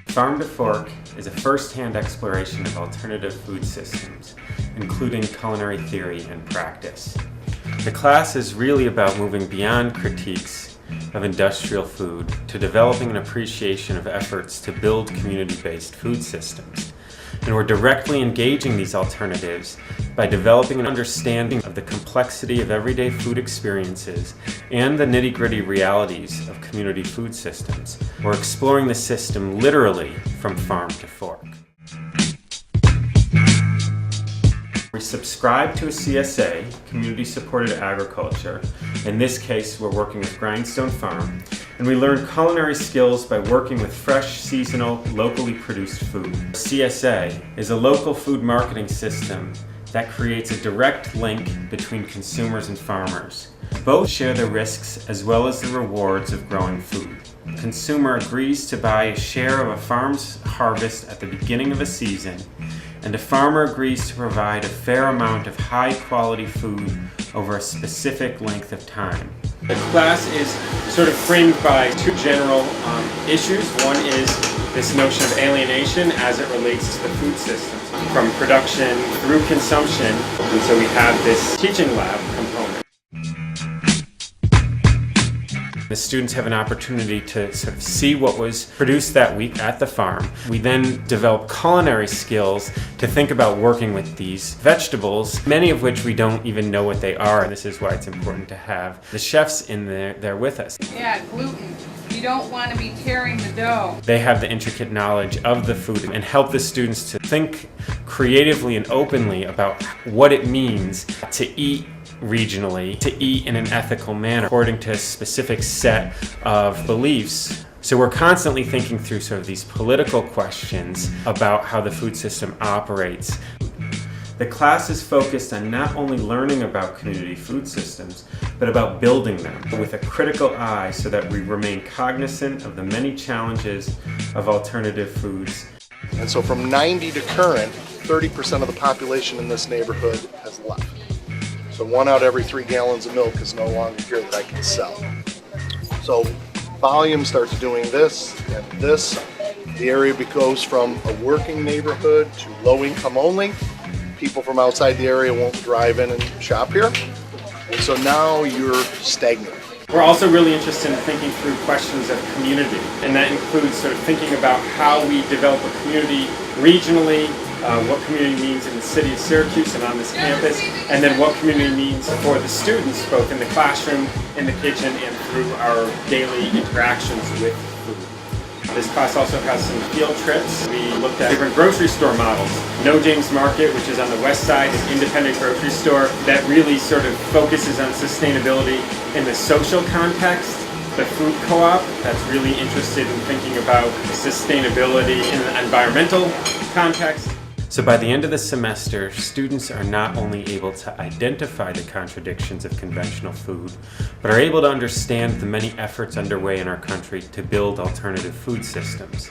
Farm to Fork is a first-hand exploration of alternative food systems, including culinary theory and practice. The class is really about moving beyond critiques of industrial food to developing an appreciation of efforts to build community-based food systems. And we're directly engaging these alternatives by developing an understanding of the complexity of everyday food experiences and the nitty-gritty realities of community food systems. We're exploring the system literally from farm to fork. We subscribe to a CSA, Community Supported Agriculture. In this case, we're working with Grindstone Farm, and we learn culinary skills by working with fresh, seasonal, locally produced food. CSA is a local food marketing system that creates a direct link between consumers and farmers. Both share the risks as well as the rewards of growing food. The consumer agrees to buy a share of a farm's harvest at the beginning of a season, and the farmer agrees to provide a fair amount of high-quality food over a specific length of time. The class is sort of framed by two general issues. One is this notion of alienation as it relates to the food systems, from production through consumption, and so we have this teaching lab component. The students have an opportunity to sort of see what was produced that week at the farm. We then develop culinary skills to think about working with these vegetables, many of which we don't even know what they are, and this is why it's important to have the chefs in there with us. Yeah, gluten. You don't want to be tearing the dough. They have the intricate knowledge of the food and help the students to think creatively and openly about what it means to eat regionally, to eat in an ethical manner according to a specific set of beliefs. So we're constantly thinking through sort of these political questions about how the food system operates. The class is focused on not only learning about community food systems, but about building them with a critical eye so that we remain cognizant of the many challenges of alternative foods. And so from 90 to current, 30% of the population in this neighborhood has left. So 1 out of every 3 gallons of milk is no longer here that I can sell. So volume starts doing this and this. The area goes from a working neighborhood to low income only. People from outside the area won't drive in and shop here. And so now you're stagnant. We're also really interested in thinking through questions of community, and that includes sort of thinking about how we develop a community regionally, what community means in the city of Syracuse and on this campus, and then what community means for the students, both in the classroom, in the kitchen, and through our daily interactions with food. This class also has some field trips. We looked at different grocery store models. No James Market, which is on the west side, an independent grocery store that really sort of focuses on sustainability in the social context. The food co-op that's really interested in thinking about sustainability in an environmental context. So by the end of the semester, students are not only able to identify the contradictions of conventional food, but are able to understand the many efforts underway in our country to build alternative food systems.